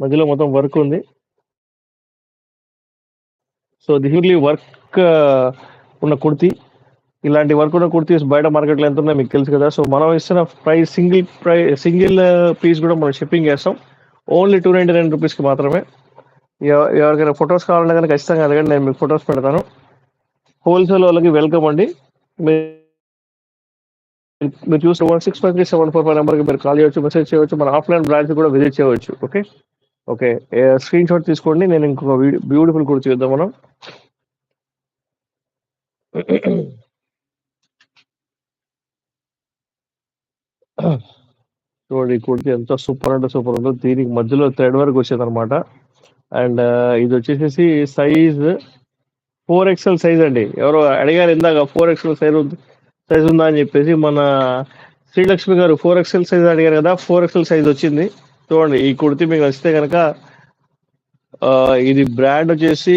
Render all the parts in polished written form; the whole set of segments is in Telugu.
మధ్యలో మొత్తం వర్క్ ఉంది. సో దిస్ వర్క్ ఉన్న కుర్తీ. ఇలాంటి వర్క్ ఉన్న కుర్తీస్ బయట మార్కెట్లో ఎంత ఉన్నాయో మీకు తెలుసు కదా. సో మనం ఇస్తున్న ప్రైస్ సింగిల్ పీస్ కూడా మనం షిప్పింగ్ చేస్తాం. ఓన్లీ 299 రూపీస్కి మాత్రమే. ఎవరికైనా ఫొటోస్ కావాలంటే కనుక ఖచ్చితంగా అడగండి, నేను మీకు ఫొటోస్ పెడతాను. హోల్సేల్ వాళ్ళకి వెల్కమ్ అండి. మీరు చూస్తే 16537445 నెంబర్కి మీరు కాల్ చేయవచ్చు, మెసేజ్ చేయవచ్చు, మన ఆఫ్లైన్ బ్రాంచ్ కూడా విజిట్ చేయవచ్చు. ఓకే ఓకే స్క్రీన్ షాట్ తీసుకోండి. నేను ఇంకొక బ్యూటిఫుల్ కుర్తీ చూద్దాం మనం. చూడండి ఈ కుర్తీ ఎంత సూపర్ అంటే సూపర్ ఉందో. దీనికి మధ్యలో థ్రెడ్ వర్క్ వచ్చేది అనమాట. అండ్ ఇది వచ్చేసేసి సైజ్ 4XL సైజ్ అండి. ఎవరో అడిగారు ఇందాక 4XL సైజ్ ఉందా అని చెప్పేసి. మన శ్రీలక్ష్మి గారు 4XL సైజ్ అడిగారు కదా, 4XL సైజ్ వచ్చింది. చూడండి ఈ కుర్తీ మీకు వస్తే కనుక ఇది బ్రాండ్ వచ్చేసి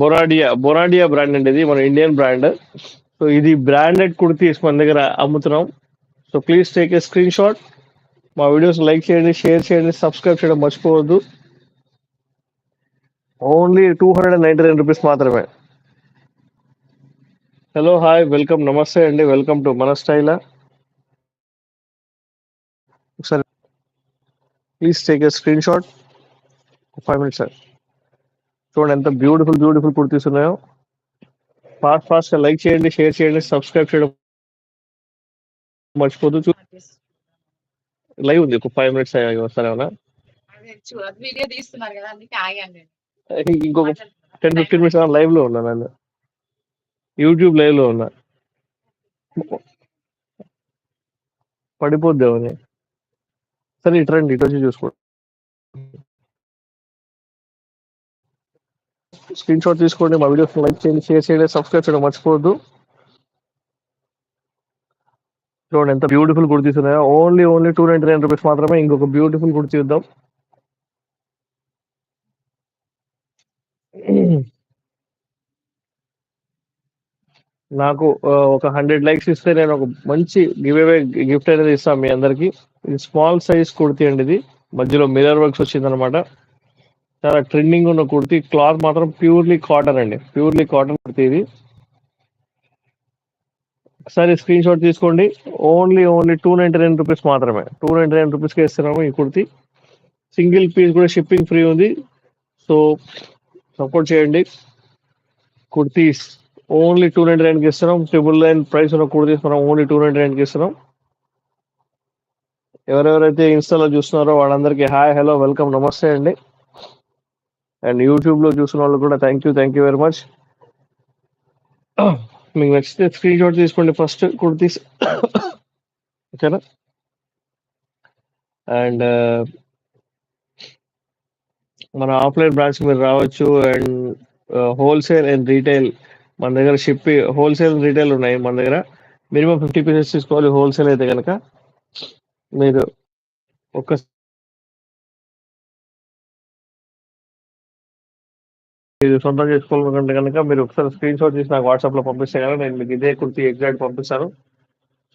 బొరాడియా బ్రాండ్ అండి. ఇది మన ఇండియన్ బ్రాండ్. సో ఇది బ్రాండెడ్ కుర్తీస్ మన దగ్గర అమ్ముతున్నాం. So please take a screenshot. మా వీడియోస్ లైక్ చేయండి, షేర్ చేయండి, సబ్స్క్రైబ్ చేయడం మర్చిపోవద్దు. ఓన్లీ 299 రూపీస్ మాత్రమే. హలో, హాయ్, వెల్కమ్, నమస్తే అండి. వెల్కమ్ టు మన స్టైల్. ఒకసారి please take a screenshot. 5 minutes sir. చూడండి ఎంత బ్యూటిఫుల్ కుర్తీస్ ఉన్నాయో. ఫాస్ట్గా లైక్ చేయండి, షేర్ చేయండి, సబ్స్క్రైబ్ చేయడం మర్చిపోద్దు. లైవ్ ఉంది, ఒక 5 minutes వస్తారేమన్నా. ఇంకొక 10-15 minutes లైవ్ లో ఉన్నా. నేను యూట్యూబ్ లైవ్ లో ఉన్నా. పడిపోద్దామని. సరే ఇటు రండి, ఇటు వచ్చి చూసుకోండి. స్క్రీన్ షాట్ తీసుకోండి, మా వీడియోస్ లైక్ చేయండి, షేర్ చేయండి, సబ్స్క్రైబ్ చేయడం మర్చిపోవద్దు. చూడండి ఎంత బ్యూటిఫుల్ కుర్తీస్ ఉన్నాయో. ఓన్లీ 299 రూపీస్ మాత్రమే. ఇంకొక బ్యూటిఫుల్ కుర్తీ చూద్దాం. నాకు ఒక 100 లైక్స్ ఇస్తే నేను ఒక మంచి గిఫ్ట్ అనేది ఇస్తాను మీ అందరికి. ఇది స్మాల్ సైజ్ కుర్తీ అండి. ఇది మధ్యలో మిర్రర్ వర్క్స్ వచ్చింది అనమాట. చాలా ట్రెండింగ్ ఉన్న కుర్తీ. క్లాత్ మాత్రం ప్యూర్లీ కాటన్ అండి. ప్యూర్లీ కాటన్ కుర్తీ ఇది. ఒకసారి స్క్రీన్ షాట్ తీసుకోండి. ఓన్లీ 299 రూపీస్ మాత్రమే. 299 రూపీస్కి ఇస్తున్నాము ఈ కుర్తీ. సింగిల్ పీస్ కూడా షిప్పింగ్ ఫ్రీ ఉంది. సో సపోర్ట్ చేయండి. కుర్తీస్ ఓన్లీ 299కి ఇస్తున్నాం. 999 ప్రైస్ ఉన్న కుర్తీస్ మనం ఓన్లీ 299కి ఇస్తున్నాం. ఎవరెవరైతే ఇన్స్టాలో చూస్తున్నారో వాళ్ళందరికీ హాయ్, హలో, వెల్కమ్, నమస్తే అండి. అండ్ యూట్యూబ్లో చూసిన వాళ్ళు కూడా థ్యాంక్ యూ వెరీ మచ్. మీకు నచ్చితే స్క్రీన్ షాట్ తీసుకోండి ఫస్ట్ కుర్తీస్. ఓకేనా. అండ్ మన ఆఫ్లైన్ బ్రాంచ్ మీరు రావచ్చు. అండ్ హోల్సేల్ అండ్ రీటైల్ మన దగ్గర హోల్సేల్ అండ్ రీటైల్ ఉన్నాయి మన దగ్గర. మినిమం 50 పీసెస్ తీసుకోవాలి హోల్సేల్ అయితే కనుక. మీరు ఒక సొంతం చేసుకోవాలనుకుంటే కనుక మీరు ఒకసారి స్క్రీన్ షాట్ తీసి నాకు వాట్సాప్లో పంపిస్తే కనుక నేను మీకు ఇదే కుర్తీ ఎగ్జాక్ట్ పంపిస్తాను.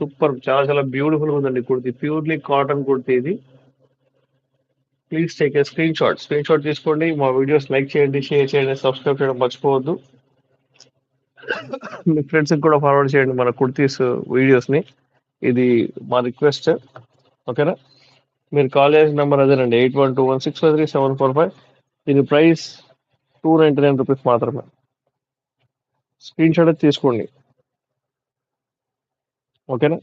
సూపర్, చాలా బ్యూటిఫుల్ ఉందండి కుర్తీ. ప్యూర్లీ కాటన్ కుర్తీ ఇది. Please take a screen shot తీసుకోండి. మా వీడియోస్ లైక్ చేయండి, షేర్ చేయండి, సబ్స్క్రైబ్ చేయడం మర్చిపోవద్దు. మీ ఫ్రెండ్స్కి కూడా ఫార్వర్డ్ చేయండి మన కుర్తీస్ వీడియోస్ని. ఇది మా రిక్వెస్ట్. ఓకేనా. మీరు కాల్ చేసిన నెంబర్ అదేనండి, 8121653745. దీని ప్రైస్ 299 రూపీస్ మాత్రమే. స్క్రీన్ షాట్ తీసుకోండి. ఓకేనా.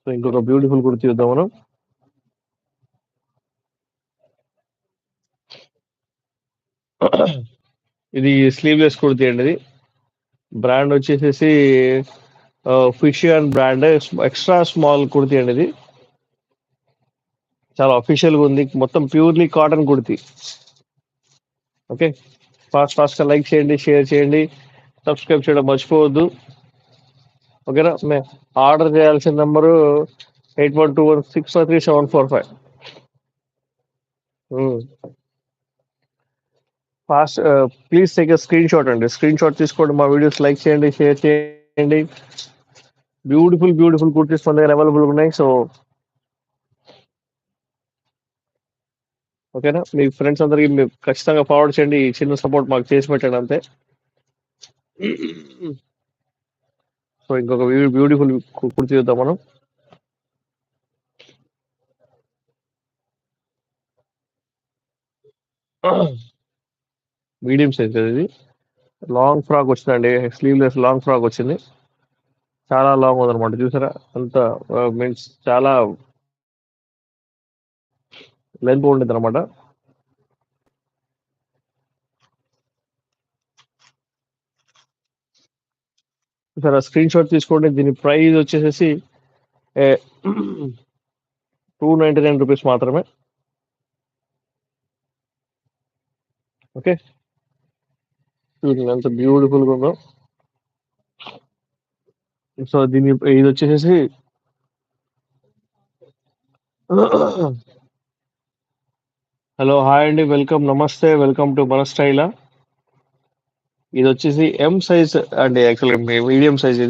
సో ఇంకొక బ్యూటిఫుల్ కుర్తీ చూద్దాం మనం. ఇది స్లీవ్లెస్ కుర్తీ అండి. ఇది బ్రాండ్ వచ్చేసేసి ఫిషియన్ బ్రాండ్. ఎక్స్ట్రా స్మాల్ కుర్తీ అండి. ఇది చాలా అఫీషియల్గా ఉంది. మొత్తం ప్యూర్లీ కాటన్ కుర్తీ. ఓకే. ఫాస్ట్గా లైక్ చేయండి, షేర్ చేయండి, సబ్స్క్రైబ్ చేయడం మర్చిపోవద్దు. ఓకేనా. ఆర్డర్ చేయాల్సిన number 8121653745. Please take a screen shot అండి. స్క్రీన్ షాట్ తీసుకోండి. మా వీడియోస్ లైక్ చేయండి, షేర్ చేయండి. బ్యూటిఫుల్ కుర్తీస్ మన దగ్గర అవైలబుల్ ఉన్నాయి. సో ఓకేనా? మీ ఫ్రెండ్స్ అందరికి మీరు ఖచ్చితంగా ఫార్వర్డ్ చేయండి. ఈ చిన్న సపోర్ట్ మాకు చేసి పెట్టండి అంతే. సో ఇంకొక బ్యూటిఫుల్ కుర్తి చూద్దాం మనం. మీడియం సైజ్ కదా ఇది. లాంగ్ ఫ్రాక్ వచ్చిందండి, స్లీవ్లెస్ లాంగ్ ఫ్రాక్ వచ్చింది. చాలా లాంగ్ ఉందన్నమాట, చూసారా? అంత మీన్స్ చాలా లెంత్ ఉండేది అనమాట. చూసారా? స్క్రీన్ షాట్ తీసుకోండి. దీని ప్రైస్ వచ్చేసేసి ₹299 మాత్రమే. ఓకే, చూడండి ఎంత బ్యూటిఫుల్ గా ఉందో. సో దీని ఇది వచ్చేసేసి హలో, హాయ్ అండి, వెల్కమ్, నమస్తే, వెల్కమ్ టు మన స్టైలా. ఇది వచ్చేసి ఎం సైజ్ అండి, యాక్చువల్గా మీడియం సైజ్ ఇది.